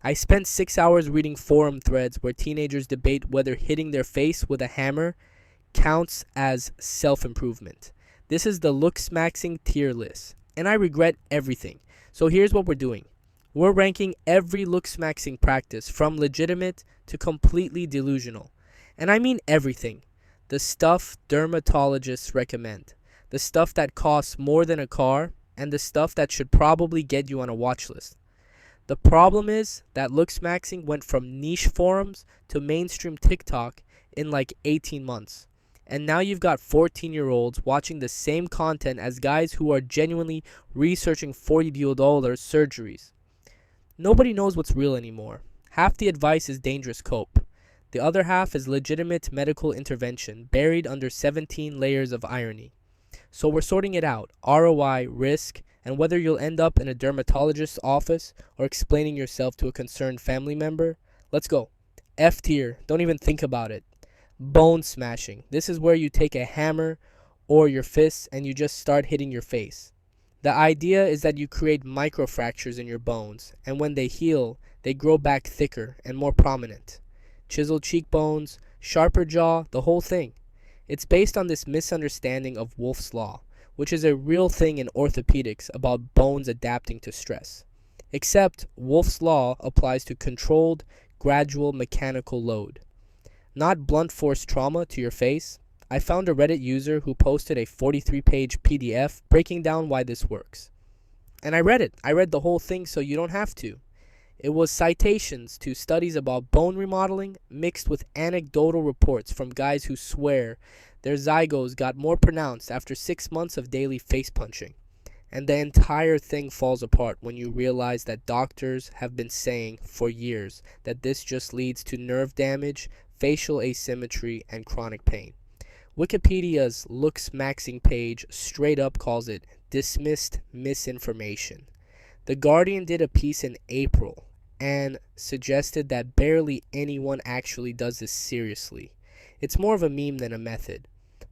I spent 6 hours reading forum threads where teenagers debate whether hitting their face with a hammer counts as self-improvement. This is the Looksmaxxing tier list, and I regret everything. So here's what we're doing. We're ranking every Looksmaxxing practice from legitimate to completely delusional. And I mean everything. The stuff dermatologists recommend, the stuff that costs more than a car, and the stuff that should probably get you on a watch list. The problem is that Looksmaxxing went from niche forums to mainstream TikTok in like 18 months. And now you've got 14-year-olds watching the same content as guys who are genuinely researching $40 surgeries. Nobody knows what's real anymore. Half the advice is dangerous cope. The other half is legitimate medical intervention buried under 17 layers of irony. So we're sorting it out: ROI, risk, and whether you'll end up in a dermatologist's office or explaining yourself to a concerned family member. Let's go. F tier, don't even think about it. Bone smashing. This is where you take a hammer or your fists and you just start hitting your face. The idea is that you create microfractures in your bones, and when they heal, they grow back thicker and more prominent. Chiseled cheekbones, sharper jaw, the whole thing. It's based on this misunderstanding of Wolff's Law, which is a real thing in orthopedics about bones adapting to stress. Except Wolff's Law applies to controlled, gradual mechanical load. Not blunt force trauma to your face. I found a Reddit user who posted a 43-page PDF breaking down why this works. And I read it. I read the whole thing so you don't have to. It was citations to studies about bone remodeling mixed with anecdotal reports from guys who swear their zygos got more pronounced after 6 months of daily face punching. And the entire thing falls apart when you realize that doctors have been saying for years that this just leads to nerve damage, facial asymmetry, and chronic pain. Wikipedia's Looksmaxxing page straight up calls it dismissed misinformation. The Guardian did a piece in April and suggested that barely anyone actually does this seriously. It's more of a meme than a method.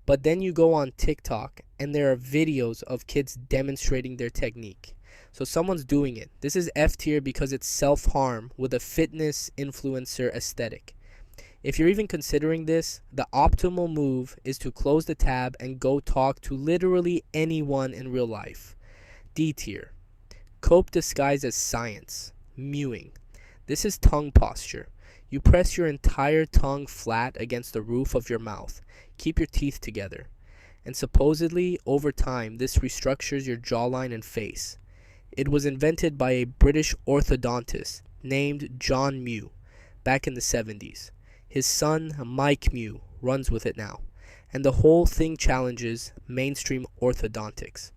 But then you go on TikTok and there are videos of kids demonstrating their technique. So someone's doing it. This is F tier because it's self-harm with a fitness influencer aesthetic. If you're even considering this, the optimal move is to close the tab and go talk to literally anyone in real life. D tier. Cope disguised as science. Mewing. This is tongue posture. You press your entire tongue flat against the roof of your mouth. Keep your teeth together. And supposedly, over time, this restructures your jawline and face. It was invented by a British orthodontist named John Mew back in the 70s. His son, Mike Mew, runs with it now. And the whole thing challenges mainstream orthodontics.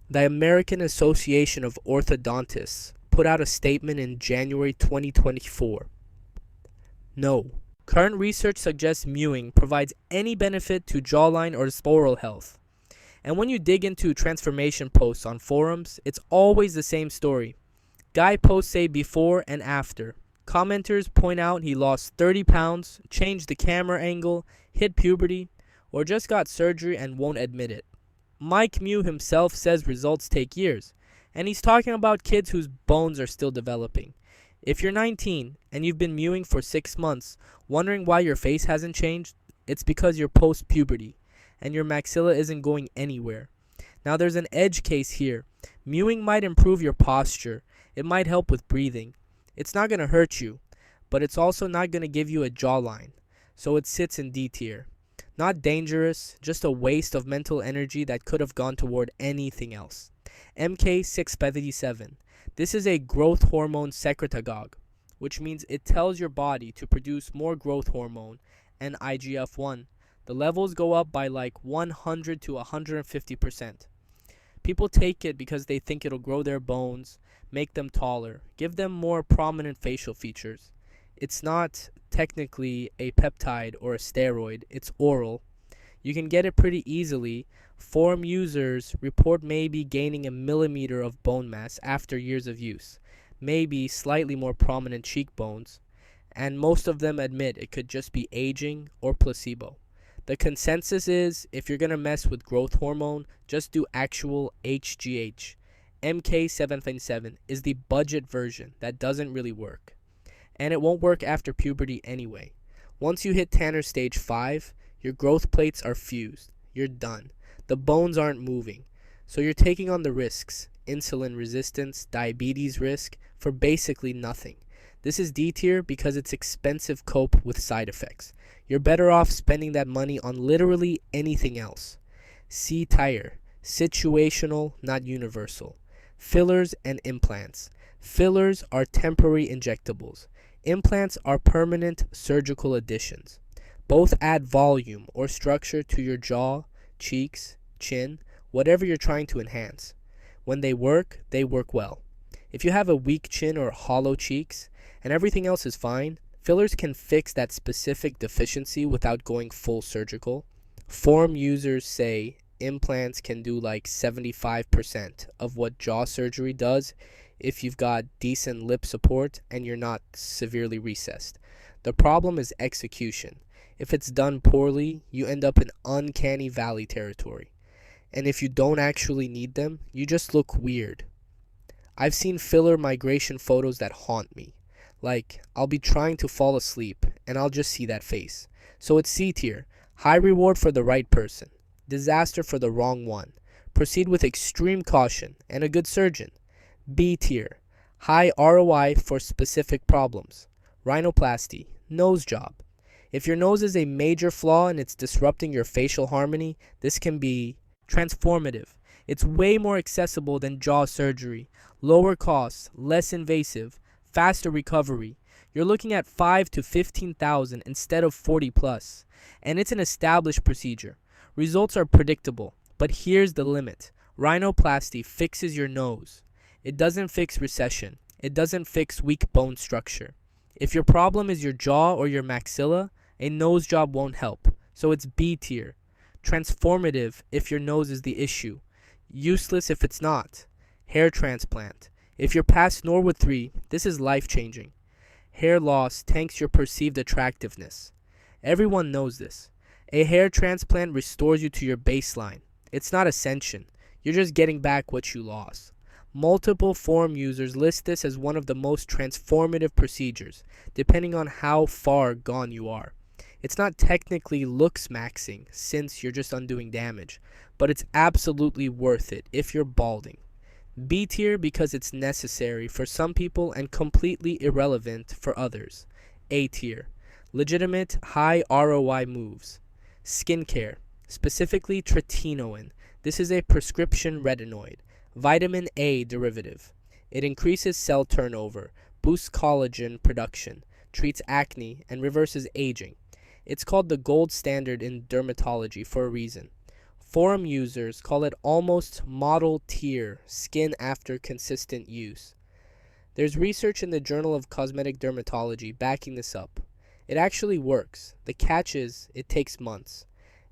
The American Association of Orthodontists put out a statement in January 2024. No. Current research suggests mewing provides any benefit to jawline or oral health. And when you dig into transformation posts on forums, it's always the same story. Guy posts say before and after. Commenters point out he lost 30 pounds, changed the camera angle, hit puberty, or just got surgery and won't admit it. Mike Mew himself says results take years, and he's talking about kids whose bones are still developing. If you're 19 and you've been mewing for 6 months, wondering why your face hasn't changed, it's because you're post-puberty, and your maxilla isn't going anywhere. Now there's an edge case here. Mewing might improve your posture. It might help with breathing. It's not going to hurt you, but it's also not going to give you a jawline. So it sits in D tier. Not dangerous, just a waste of mental energy that could have gone toward anything else. MK637. This is a growth hormone secretagogue, which means it tells your body to produce more growth hormone and IGF-1. The levels go up by like 100 to 150%. People take it because they think it'll grow their bones, make them taller, give them more prominent facial features. It's not technically a peptide or a steroid, it's oral. You can get it pretty easily. Forum users report maybe gaining a millimeter of bone mass after years of use, maybe slightly more prominent cheekbones, and most of them admit it could just be aging or placebo. The consensus is if you're going to mess with growth hormone, just do actual HGH. MK757 is the budget version that doesn't really work. And it won't work after puberty anyway. Once you hit Tanner stage 5, your growth plates are fused. You're done. The bones aren't moving. So you're taking on the risks, insulin resistance, diabetes risk, for basically nothing. This is D tier because it's expensive cope with side effects. You're better off spending that money on literally anything else. C tier, situational, not universal. Fillers and implants. Fillers are temporary injectables. Implants are permanent surgical additions. Both add volume or structure to your jaw, cheeks, chin, whatever you're trying to enhance. When they work well. If you have a weak chin or hollow cheeks and everything else is fine, fillers can fix that specific deficiency without going full surgical. Forum users say implants can do like 75% of what jaw surgery does if you've got decent lip support and you're not severely recessed. The problem is execution. If it's done poorly, you end up in uncanny valley territory. And if you don't actually need them, you just look weird. I've seen filler migration photos that haunt me. Like, I'll be trying to fall asleep and I'll just see that face. So it's C tier. High reward for the right person. Disaster for the wrong one. Proceed with extreme caution and a good surgeon. B tier. High ROI for specific problems. Rhinoplasty. Nose job. If your nose is a major flaw and it's disrupting your facial harmony, this can be transformative. It's way more accessible than jaw surgery. Lower costs, less invasive, faster recovery. You're looking at 5 to 15,000 instead of 40 plus. And it's an established procedure. Results are predictable, but here's the limit. Rhinoplasty fixes your nose. It doesn't fix recession. It doesn't fix weak bone structure. If your problem is your jaw or your maxilla, a nose job won't help. So it's B tier. Transformative if your nose is the issue. Useless if it's not. Hair transplant. If you're past Norwood 3, this is life-changing. Hair loss tanks your perceived attractiveness. Everyone knows this. A hair transplant restores you to your baseline. It's not ascension. You're just getting back what you lost. Multiple forum users list this as one of the most transformative procedures, depending on how far gone you are. It's not technically looksmaxxing, since you're just undoing damage, but it's absolutely worth it if you're balding. B tier because it's necessary for some people and completely irrelevant for others. A tier. Legitimate high ROI moves. Skincare, specifically tretinoin. This is a prescription retinoid. Vitamin A derivative. It increases cell turnover, boosts collagen production, treats acne, and reverses aging. It's called the gold standard in dermatology for a reason. Forum users call it almost model tier skin after consistent use. There's research in the Journal of Cosmetic Dermatology backing this up. It actually works. The catch is it takes months.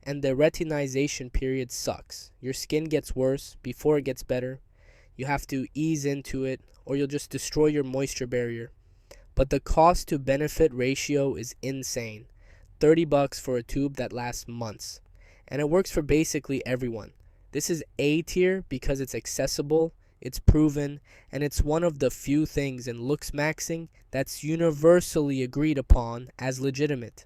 And the retinization period sucks. Your skin gets worse before it gets better. You have to ease into it or you'll just destroy your moisture barrier. But the cost to benefit ratio is insane. $30 for a tube that lasts months. And it works for basically everyone. This is A tier because it's accessible, it's proven, and it's one of the few things in looksmaxxing that's universally agreed upon as legitimate.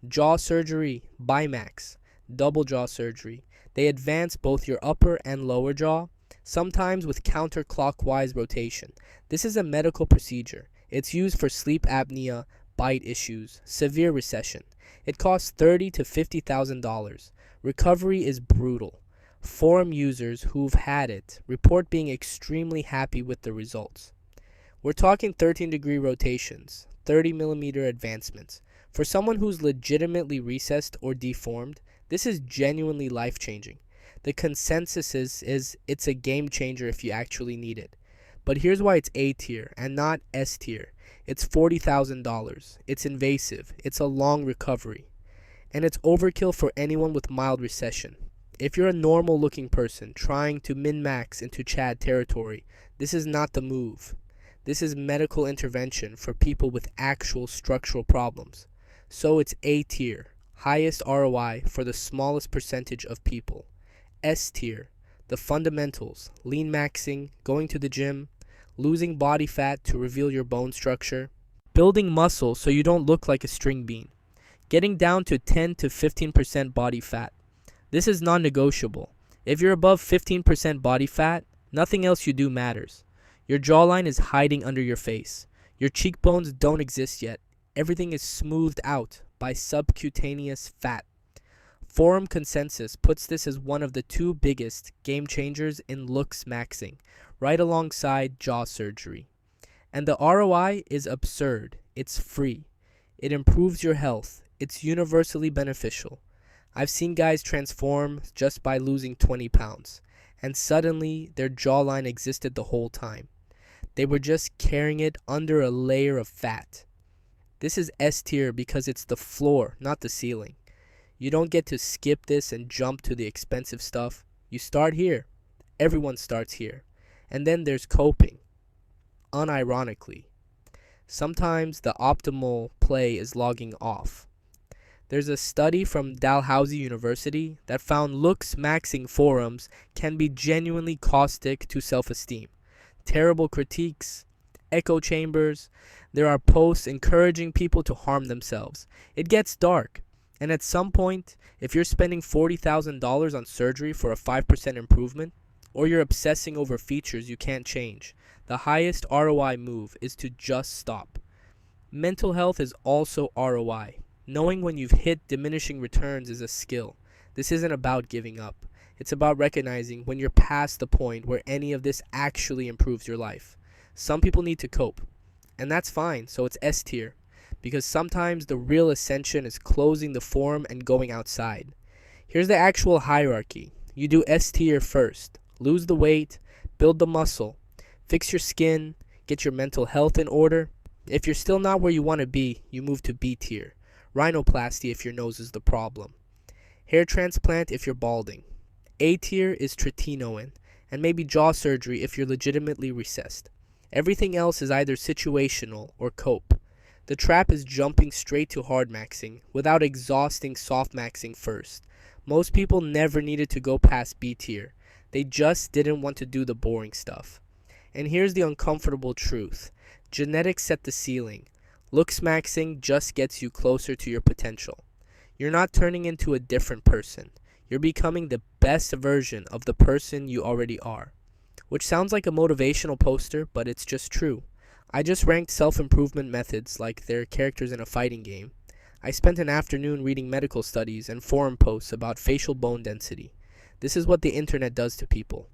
Jaw surgery, Bimax, double jaw surgery. They advance both your upper and lower jaw, sometimes with counterclockwise rotation. This is a medical procedure. It's used for sleep apnea, bite issues, severe recession. It costs $30,000 to $50,000. Recovery is brutal. Forum users who've had it report being extremely happy with the results. We're talking 13-degree rotations, 30mm advancements. For someone who's legitimately recessed or deformed, this is genuinely life-changing. The consensus is it's a game changer if you actually need it. But here's why it's A tier and not S tier. It's $40,000. It's invasive. It's a long recovery. And it's overkill for anyone with mild recession. If you're a normal looking person trying to min-max into Chad territory, this is not the move. This is medical intervention for people with actual structural problems. So it's A tier, highest ROI for the smallest percentage of people. S tier, The fundamentals: lean maxing, going to the gym, losing body fat to reveal your bone structure, building muscle so you don't look like a string bean, getting down to 10 to 15% body fat. This is non-negotiable. If you're above 15% body fat, nothing else you do matters. Your jawline is hiding under your face. Your cheekbones don't exist yet. Everything is smoothed out by subcutaneous fat. Forum consensus puts this as one of the two biggest game changers in looksmaxxing, right alongside jaw surgery. And the ROI is absurd. It's free. It improves your health. It's universally beneficial. I've seen guys transform just by losing 20 pounds, and suddenly their jawline existed the whole time. They were just carrying it under a layer of fat. This is S tier because it's the floor, not the ceiling. You don't get to skip this and jump to the expensive stuff. You start here. Everyone starts here. And then there's coping. Unironically. Sometimes the optimal play is logging off. There's a study from Dalhousie University that found looksmaxxing forums can be genuinely caustic to self-esteem. Terrible critiques, echo chambers. There are posts encouraging people to harm themselves. It gets dark. And at some point, if you're spending $40,000 on surgery for a 5% improvement, or you're obsessing over features you can't change, the highest ROI move is to just stop. Mental health is also ROI. Knowing when you've hit diminishing returns is a skill. This isn't about giving up. It's about recognizing when you're past the point where any of this actually improves your life. Some people need to cope, and that's fine, so it's S tier. Because sometimes the real ascension is closing the forum and going outside. Here's the actual hierarchy. You do S tier first. Lose the weight, build the muscle, fix your skin, get your mental health in order. If you're still not where you want to be, you move to B tier. Rhinoplasty if your nose is the problem. Hair transplant if you're balding. A tier is tretinoin, and maybe jaw surgery if you're legitimately recessed. Everything else is either situational or cope. The trap is jumping straight to hard maxing without exhausting soft maxing first. Most people never needed to go past B tier. They just didn't want to do the boring stuff. And here's the uncomfortable truth. Genetics set the ceiling. Looksmaxxing just gets you closer to your potential. You're not turning into a different person. You're becoming the best version of the person you already are. Which sounds like a motivational poster, but it's just true. I just ranked self-improvement methods like they're characters in a fighting game. I spent an afternoon reading medical studies and forum posts about facial bone density. This is what the internet does to people.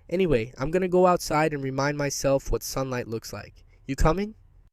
Anyway, I'm gonna go outside and remind myself what sunlight looks like. You coming?